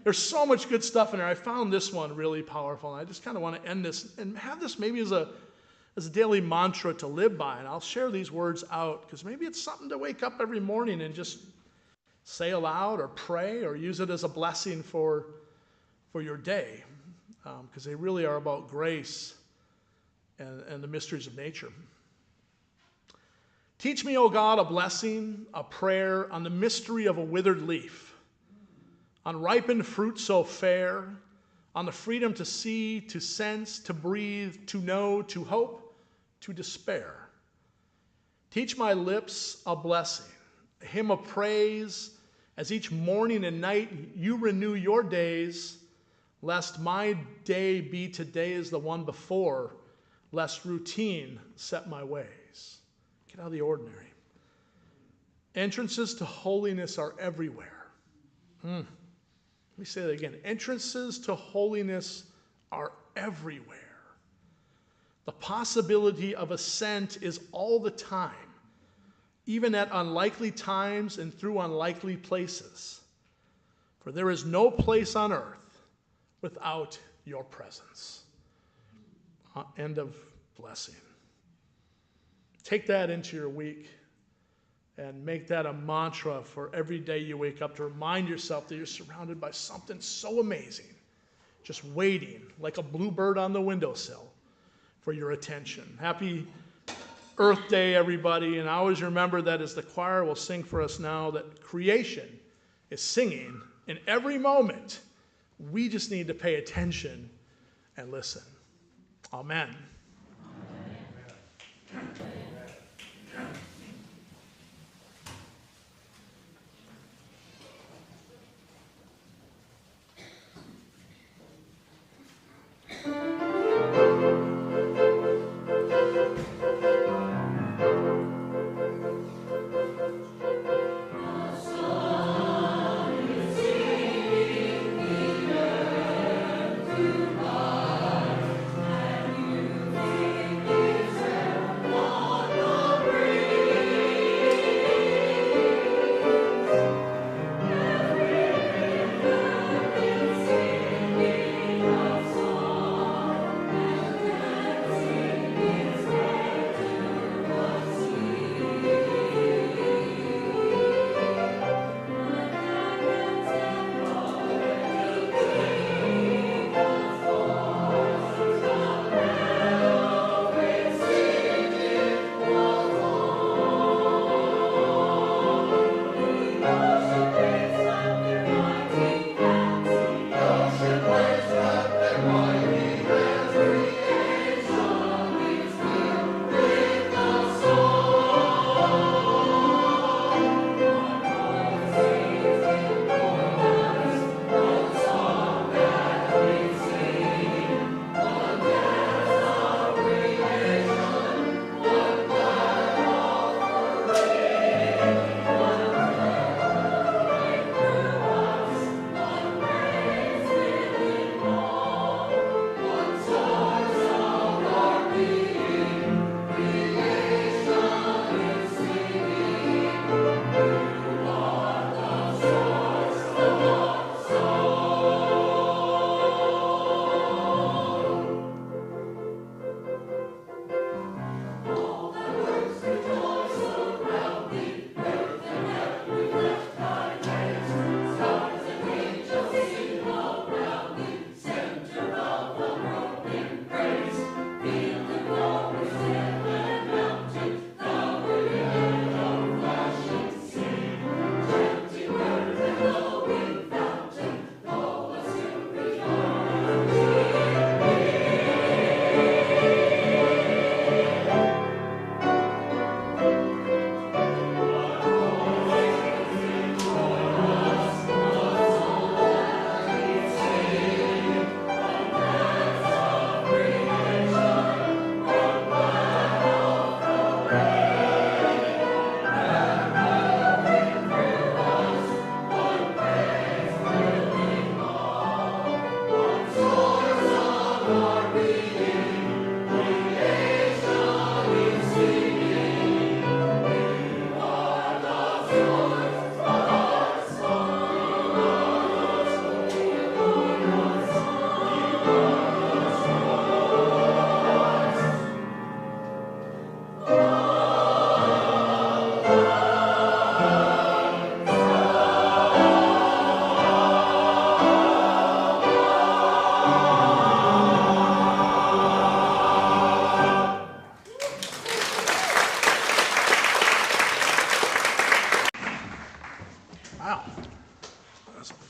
There's so much good stuff in there. I found this one really powerful, and I just kind of want to end this and have this maybe as a daily mantra to live by. And I'll share these words out because maybe it's something to wake up every morning and just say aloud or pray or use it as a blessing for your day, because they really are about grace and the mysteries of nature. Teach me, O God, a blessing, a prayer on the mystery of a withered leaf, on ripened fruit so fair, on the freedom to see, to sense, to breathe, to know, to hope, to despair. Teach my lips a blessing, a hymn of praise, as each morning and night you renew your days, lest my day be today as the one before, lest routine set my ways. Get out of the ordinary. Entrances to holiness are everywhere. Let me say that again. Entrances to holiness are everywhere. The possibility of ascent is all the time, even at unlikely times and through unlikely places. For there is no place on earth without your presence. End of blessing. Take that into your week and make that a mantra for every day you wake up, to remind yourself that you're surrounded by something so amazing, just waiting like a bluebird on the windowsill for your attention. Happy Earth Day, everybody, and always remember that as the choir will sing for us now, that creation is singing in every moment. We just need to pay attention and listen. Amen.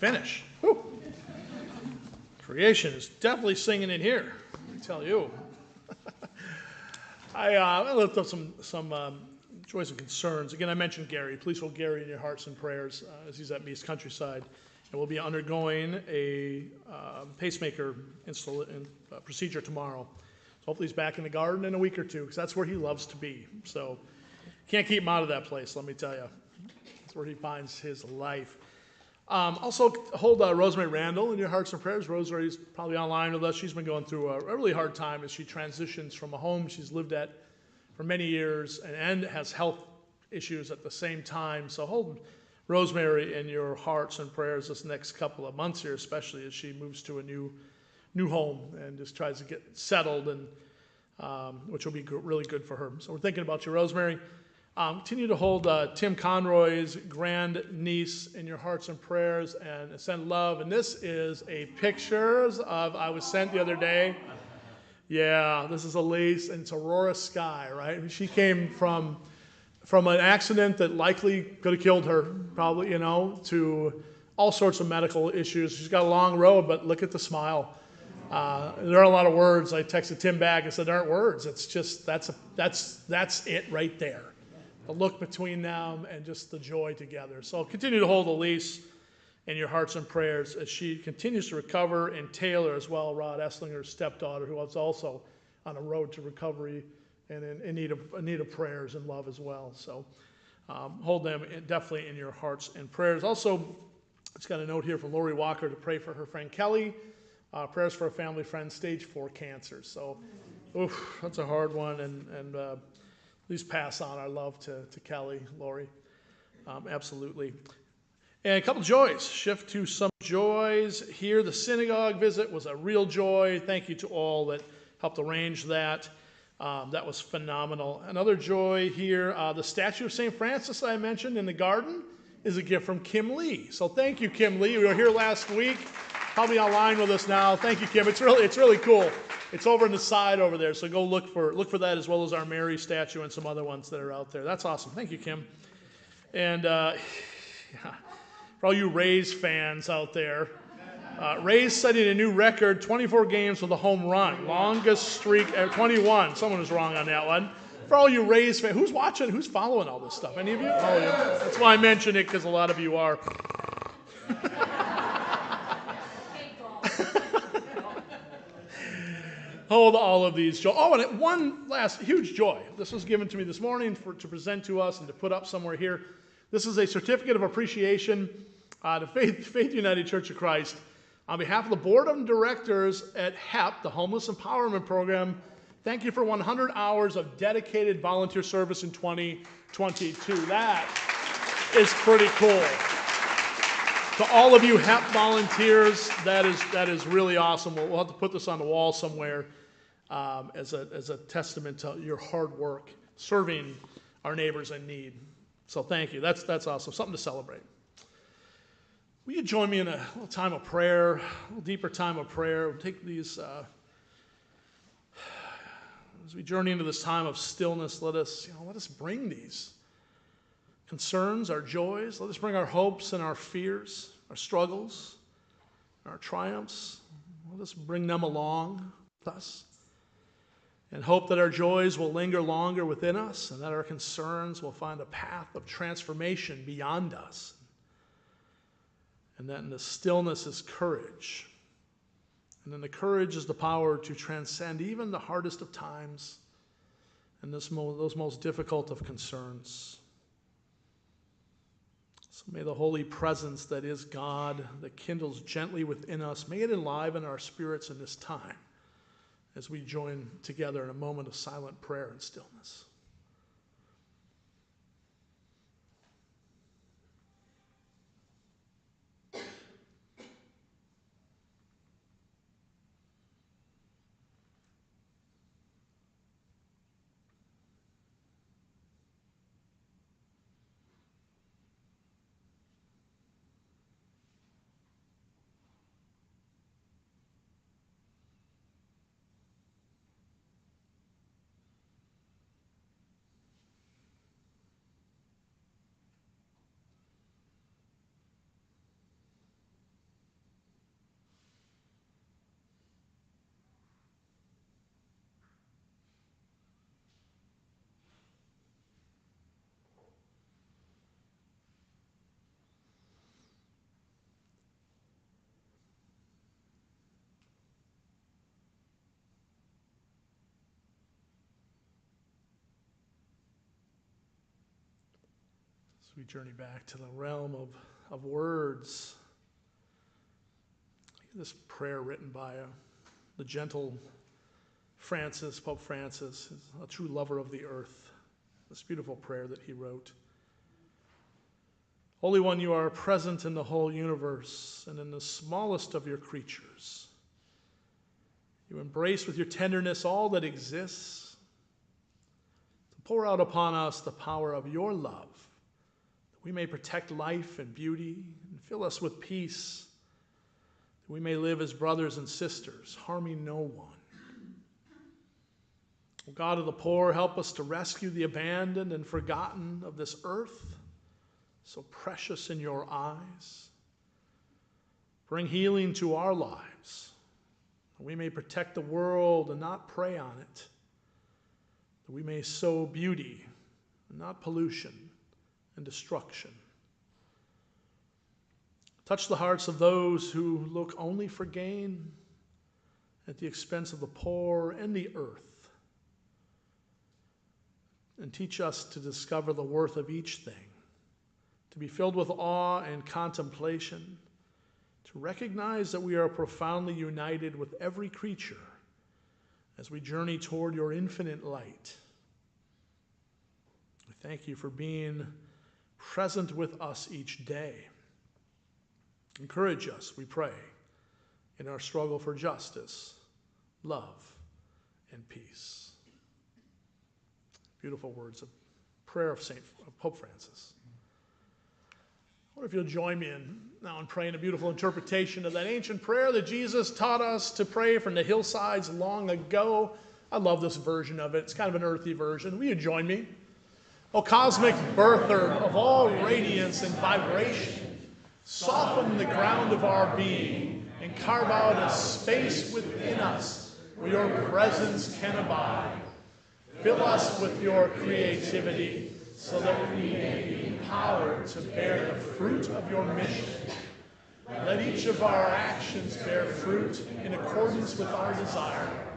finish. Whew. Creation is definitely singing in here, I tell you. I lift up some joys and concerns. Again, I mentioned Gary. Please hold Gary in your hearts and prayers as he's at Meast Countryside. And we'll be undergoing a pacemaker procedure tomorrow. So hopefully he's back in the garden in a week or two, because that's where he loves to be. So can't keep him out of that place, let me tell you. That's where he finds his life. Also, hold Rosemary Randall in your hearts and prayers. Rosemary's probably online with us. She's been going through a really hard time as she transitions from a home she's lived at for many years and has health issues at the same time. So hold Rosemary in your hearts and prayers this next couple of months here, especially as she moves to a new home and just tries to get settled, and which will be really good for her. So we're thinking about you, Rosemary. Continue to hold Tim Conroy's grandniece in your hearts and prayers and send love. And this is a picture of, I was sent the other day. Yeah, this is Elise, and it's Aurora Sky, right? And she came from an accident that likely could have killed her, probably, to all sorts of medical issues. She's got a long road, but look at the smile. There aren't a lot of words. I texted Tim back and said, there aren't words. It's just, that's it right there. The look between them and just the joy together. So continue to hold Elise in your hearts and prayers as she continues to recover, and Taylor as well, Rod Esslinger's stepdaughter, who is also on a road to recovery and in need of prayers and love as well. So hold them definitely in your hearts and prayers. Also, it's got a note here from Lori Walker to pray for her friend Kelly. Prayers for a family friend, stage 4 cancer. So, that's a hard one, and please pass on our love to Kelly, Lori. Absolutely. And a couple joys. Shift to some joys here. The synagogue visit was a real joy. Thank you to all that helped arrange that. That was phenomenal. Another joy here, the statue of St. Francis I mentioned in the garden is a gift from Kim Lee. So thank you, Kim Lee. We were here last week, probably online with us now. Thank you, Kim. It's really cool. It's over on the side over there, so go look for that, as well as our Mary statue and some other ones that are out there. That's awesome. Thank you, Kim. And for all you Rays fans out there, Rays setting a new record, 24 games with a home run. Longest streak at 21. Someone was wrong on that one. For all you Rays fans, who's watching, who's following all this stuff? Any of you? Oh, yeah. That's why I mention it, because a lot of you are. Hold all of these joy. Oh, and one last huge joy. This was given to me this morning to present to us and to put up somewhere here. This is a certificate of appreciation to Faith United Church of Christ on behalf of the Board of Directors at HEP, the Homeless Empowerment Program. Thank you for 100 hours of dedicated volunteer service in 2022. That is pretty cool. To all of you HEP volunteers, that is really awesome. We'll have to put this on the wall somewhere as a testament to your hard work serving our neighbors in need. So thank you. That's awesome. Something to celebrate. Will you join me in a little time of prayer, a little deeper time of prayer? We'll take these, as we journey into this time of stillness, let us bring these concerns, our joys. Let us bring our hopes and our fears, our struggles, our triumphs. Let us bring them along with us and hope that our joys will linger longer within us and that our concerns will find a path of transformation beyond us. And that in the stillness is courage. And then the courage is the power to transcend even the hardest of times and those most difficult of concerns. So may the holy presence that is God, that kindles gently within us, may it enliven our spirits in this time as we join together in a moment of silent prayer and stillness. As we journey back to the realm of words, this prayer written by the gentle Francis, Pope Francis, a true lover of the earth. This beautiful prayer that he wrote. Holy One, you are present in the whole universe and in the smallest of your creatures. You embrace with your tenderness all that exists. To pour out upon us the power of your love, that we may protect life and beauty and fill us with peace, that we may live as brothers and sisters, harming no one. O God of the poor, help us to rescue the abandoned and forgotten of this earth, so precious in your eyes. Bring healing to our lives, that we may protect the world and not prey on it, that we may sow beauty and not pollution and destruction. Touch the hearts of those who look only for gain at the expense of the poor and the earth. And teach us to discover the worth of each thing, to be filled with awe and contemplation, to recognize that we are profoundly united with every creature as we journey toward your infinite light. We thank you for being present with us each day. Encourage us, we pray, in our struggle for justice, love, and peace. Beautiful words of prayer of Pope Francis. I wonder if you'll join me now in praying a beautiful interpretation of that ancient prayer that Jesus taught us to pray from the hillsides long ago. I love this version of it. It's kind of an earthy version. Will you join me? O cosmic birther of all radiance and vibration, soften the ground of our being and carve out a space within us where your presence can abide. Fill us with your creativity so that we may be empowered to bear the fruit of your mission. Let each of our actions bear fruit in accordance with our desire.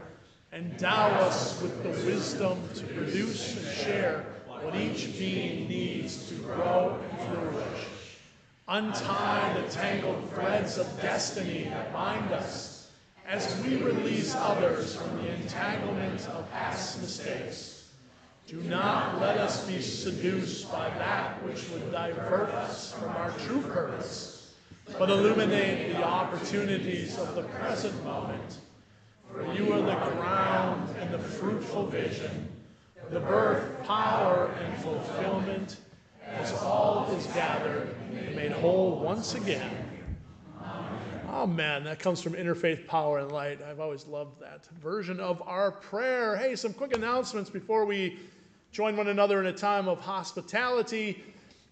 Endow us with the wisdom to produce and share what each being needs to grow and flourish. Untie the tangled threads of destiny that bind us as we release others from the entanglement of past mistakes. Do not let us be seduced by that which would divert us from our true purpose, but illuminate the opportunities of the present moment. For you are the ground and the fruitful vision, the birth, power, and fulfillment, as all is gathered and made whole once again. Amen. That comes from Interfaith Power and Light. I've always loved that version of our prayer. Hey, some quick announcements before we join one another in a time of hospitality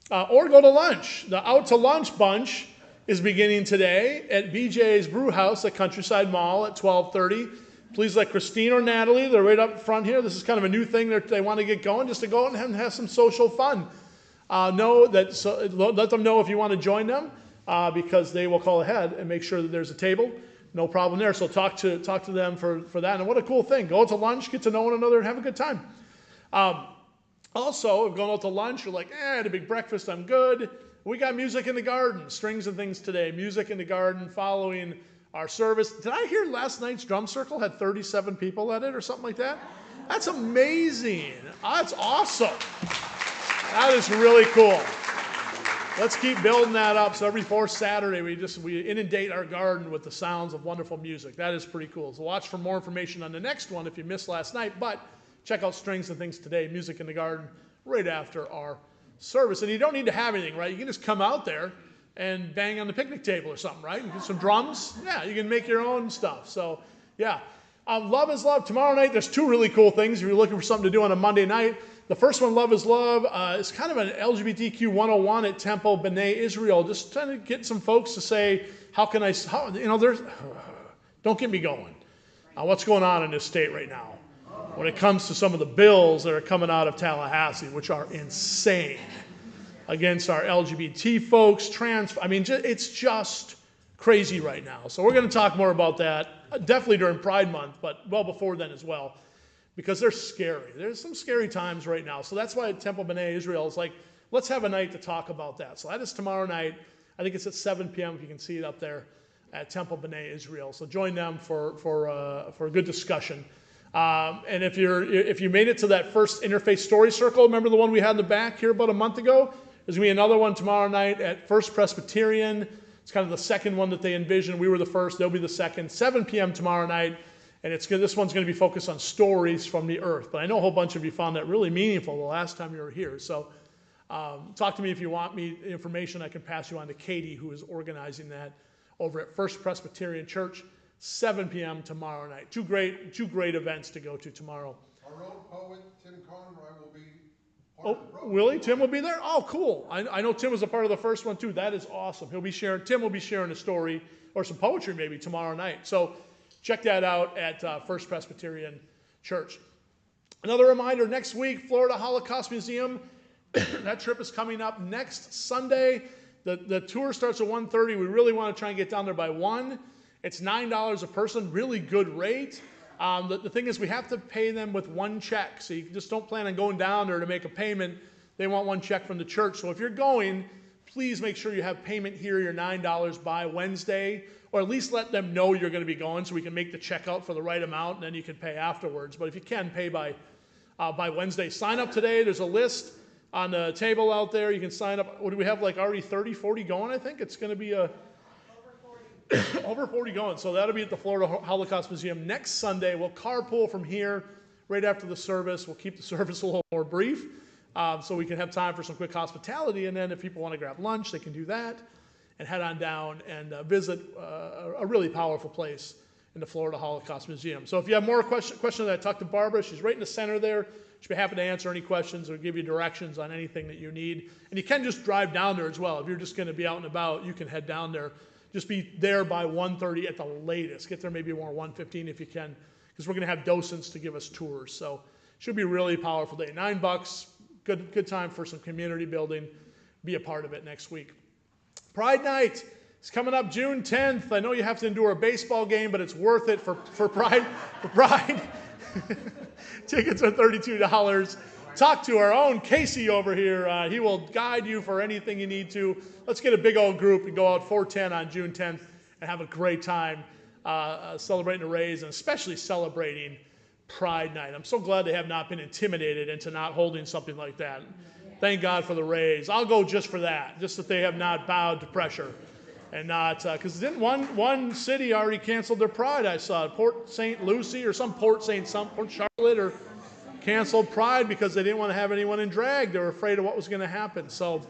or go to lunch. The Out to Lunch Bunch is beginning today at BJ's Brew House at Countryside Mall at 12:30. Please let Christine or Natalie, they're right up front here. This is kind of a new thing that they want to get going, just to go out and have some social fun. Let them know if you want to join them. Because they will call ahead and make sure that there's a table. No problem there. So talk to them for that. And what a cool thing. Go out to lunch, get to know one another, and have a good time. Also, if going out to lunch, you're like, I had a big breakfast, I'm good. We got music in the garden, strings and things today. Music in the garden following our service. Did I hear last night's drum circle had 37 people at it or something like that? That's amazing. That's awesome. That is really cool. Let's keep building that up. So every fourth Saturday, we inundate our garden with the sounds of wonderful music. That is pretty cool. So watch for more information on the next one if you missed last night. But check out Strings and Things Today, Music in the Garden, right after our service. And you don't need to have anything, right? You can just come out there and bang on the picnic table or something, right? You get some drums. Yeah, you can make your own stuff. So, yeah. Love is Love. Tomorrow night, there's two really cool things if you're looking for something to do on a Monday night. The first one, Love is Love, is kind of an LGBTQ 101 at Temple B'nai Israel. Just trying to get some folks to say, don't get me going. What's going on in this state right now when it comes to some of the bills that are coming out of Tallahassee, which are insane, against our LGBT folks, it's just crazy right now. So we're going to talk more about that, definitely during Pride Month, but well before then as well. Because they're scary. There's some scary times right now. So that's why Temple B'nai Israel is like, let's have a night to talk about that. So that is tomorrow night. I think it's at 7 p.m. if you can see it up there at Temple B'nai Israel. So join them for a good discussion. And if you made it to that first Interfaith Story Circle, remember the one we had in the back here about a month ago? There's going to be another one tomorrow night at First Presbyterian. It's kind of the second one that they envisioned. We were the first. They'll be the second. 7 p.m. tomorrow night. And this one's going to be focused on stories from the earth. But I know a whole bunch of you found that really meaningful the last time you were here. So talk to me if you want me information. I can pass you on to Katie, who is organizing that over at First Presbyterian Church, 7 p.m. tomorrow night. Two great events to go to tomorrow. Our own poet, Tim Conroy, will be Oh, really? Tim will be there? Oh, cool. I know Tim was a part of the first one too. That is awesome. Tim will be sharing a story or some poetry maybe tomorrow night. So check that out at First Presbyterian Church. Another reminder, next week, Florida Holocaust Museum. That trip is coming up next Sunday. The tour starts at 1:30. We really want to try and get down there by 1. It's $9 a person, really good rate. The thing is we have to pay them with one check. So you just don't plan on going down there to make a payment. They want one check from the church. So if you're going, please make sure you have payment here, your $9 by Wednesday, or at least let them know you're going to be going so we can make the check out for the right amount, and then you can pay afterwards. But if you can, pay by Wednesday. Sign up today. There's a list on the table out there. You can sign up. What do we have, like already 30, 40 going, I think? It's going to be over 40 going. So that'll be at the Florida Holocaust Museum next Sunday. We'll carpool from here right after the service. We'll keep the service a little more brief so we can have time for some quick hospitality. And then if people want to grab lunch, they can do that and head on down and visit a really powerful place in the Florida Holocaust Museum. So if you have more questions, I talked to Barbara. She's right in the center there. She'll be happy to answer any questions or give you directions on anything that you need. And you can just drive down there as well. If you're just going to be out and about, you can head down there. Just be there by 1:30 at the latest. Get there maybe more 1:15 if you can, because we're going to have docents to give us tours. So should be a really powerful day. $9, good time for some community building. Be a part of it next week. Pride Night is coming up June 10th. I know you have to endure a baseball game, but it's worth it for Pride. For Pride. Tickets are $32. Talk to our own Casey over here. He will guide you for anything you need to. Let's get a big old group and go out 410 on June 10th and have a great time celebrating the Rays and especially celebrating Pride Night. I'm so glad they have not been intimidated into not holding something like that. Thank God for the Rays. I'll go just for that, just that they have not bowed to pressure and not, because didn't one city already canceled their Pride? I saw Port St. Lucie or Port Charlotte or canceled Pride because they didn't want to have anyone in drag. They were afraid of what was going to happen. So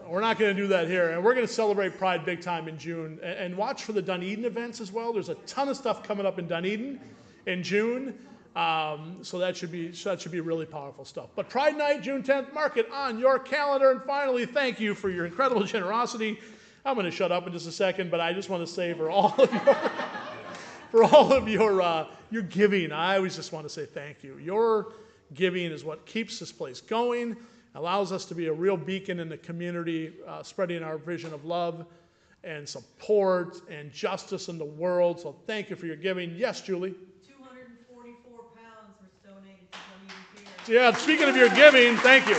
we're not going to do that here. And we're going to celebrate Pride big time in June. And watch for the Dunedin events as well. There's a ton of stuff coming up in Dunedin in June. So that should be really powerful stuff. But Pride Night, June 10th, mark it on your calendar. And finally, thank you for your incredible generosity. I'm going to shut up in just a second, but I just want to say for all of your giving, I always just want to say thank you. Your giving is what keeps this place going, allows us to be a real beacon in the community, spreading our vision of love and support and justice in the world. So thank you for your giving. Yes, Julie? 244 pounds was donated to Dunedin Pier. Yeah, speaking of your giving, thank you.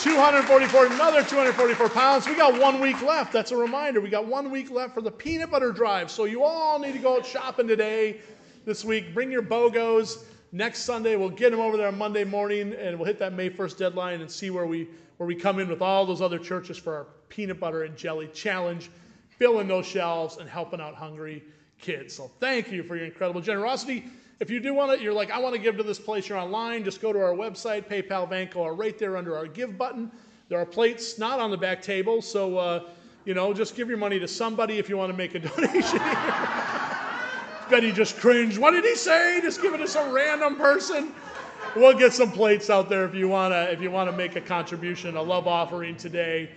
244 pounds. We got 1 week left. That's a reminder. We got 1 week left for the peanut butter drive. So you all need to go out shopping today, this week. Bring your BOGOs. Next Sunday, we'll get them over there on Monday morning, and we'll hit that May 1st deadline and see where we come in with all those other churches for our peanut butter and jelly challenge, filling those shelves and helping out hungry kids. So thank you for your incredible generosity. If you do want to, you're like, I want to give to this place, you're online, just go to our website, PayPal, Vanco, or right there under our Give button. There are plates not on the back table, so, just give your money to somebody if you want to make a donation. Betty just cringed. What did he say? Just give it to some random person? We'll get some plates out there if you want to make a contribution, a love offering today,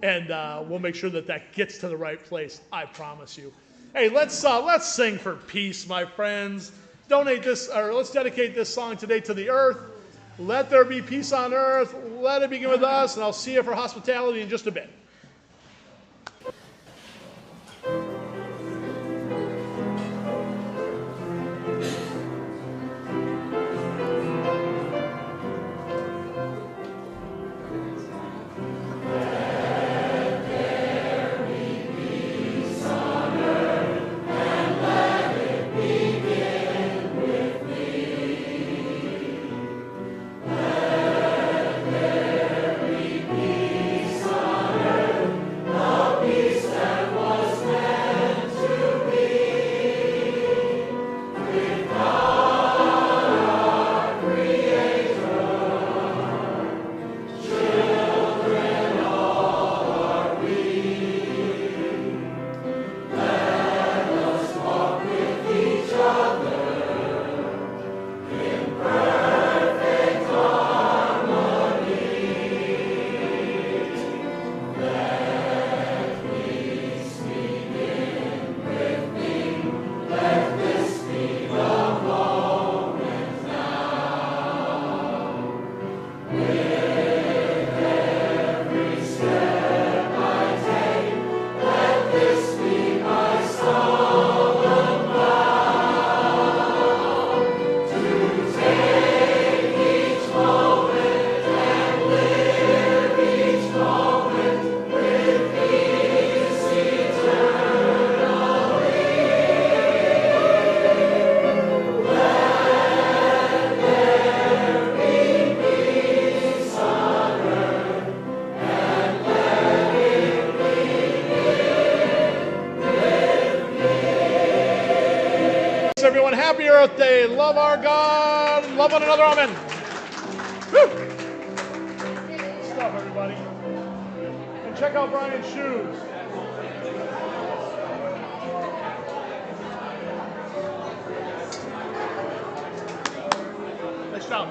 and we'll make sure that gets to the right place, I promise you. Hey, let's sing for peace, my friends. Let's dedicate this song today to the earth. Let there be peace on earth. Let it begin with us, and I'll see you for hospitality in just a bit. everyone. Happy Earth Day. Love our God. Love one another. Amen. Woo. Good stuff, everybody. And check out Brian's shoes. Nice job.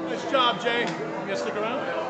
Nice job, Jay. You gonna stick around?